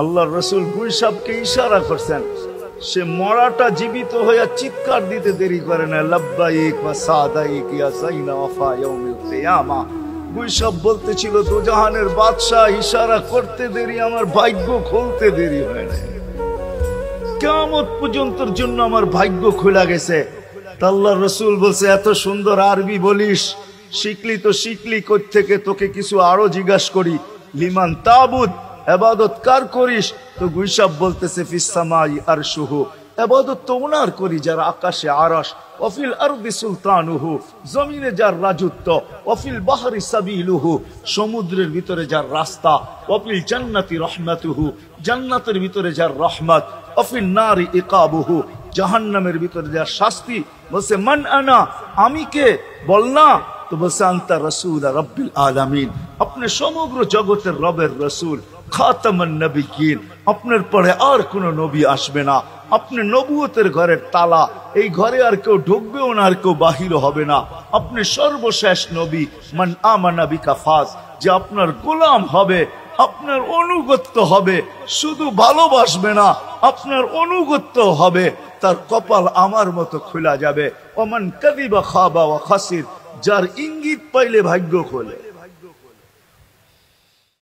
আল্লাহর রাসূল গুইসাবকে ইশারা করছেন, সে মরাটা জীবিত হয়ে চিৎকার দিতে দেরি করে না, লাব্বাইক ওয়া সাদাইক ইয়া সাইনা ওয়াফা ইয়াউমিল কিয়ামা। গুইসাব বলতেছিল, দোজাহানের বাদশাহ ইশারা করতে দেরি, আমার ভাগ্য খুলতে দেরি হয় না, কিয়ামত পর্যন্তর জন্য আমার ভাগ্য খুলে গেছে। আল্লাহর রাসূল বলছে, এত সুন্দর আরবি বলিস, শিখলি তো শিখলি কই থেকে, তোকে কিছু আরো জিজ্ঞাসা করি, লিমান তাবুদ, ইবাদত কার করিস? তো গুইসাব বলতেছে, ফিস সামাই আরশুহু, ইবাদত তো ওনার করি যার আকাশে আরশ, ওয়াফিল আরদি সুলতানুহু, জমিনে যার রাজত্ব, ওয়াফিল বাহরি সাবিলুহু, সমুদ্রের ভিতরে যার রাস্তা, ওয়াফিল জান্নাতি রহমাতুহু, জান্নাতের ভিতরে যার রহমত, ওয়াফিল নারি ইকাবুহু, জাহান্নামের ভিতরে যার শাস্তি। বলছে, মান আনা, আমি কে? বল না। তো বলছে, আনতা রাসূল রাব্বিল আলামিন, আপনি সমগ্র জগতের রবের রাসূল, খাতামান নবিয়্যিন, আপনার পরে আর কোন নবী আসবে না, আপনি নবুয়তের ঘরের তালা, এই ঘরে আর কেউ ঢুকবেও না, আর কেউ বাহির হবে না, আপনি সর্বশেষ নবী। মান আমানা বিকা ফাজ, যে আপনার গোলাম হবে, আপনার অনুগত্য হবে, শুধু ভালোবাসবে না, আপনার অনুগত্য হবে, তার কপাল আমার মতো খোলা যাবে। ওমান কাযিবা খাবা ওয়া খাসির, যার ইঙ্গিত পাইলে ভাগ্য খোলে।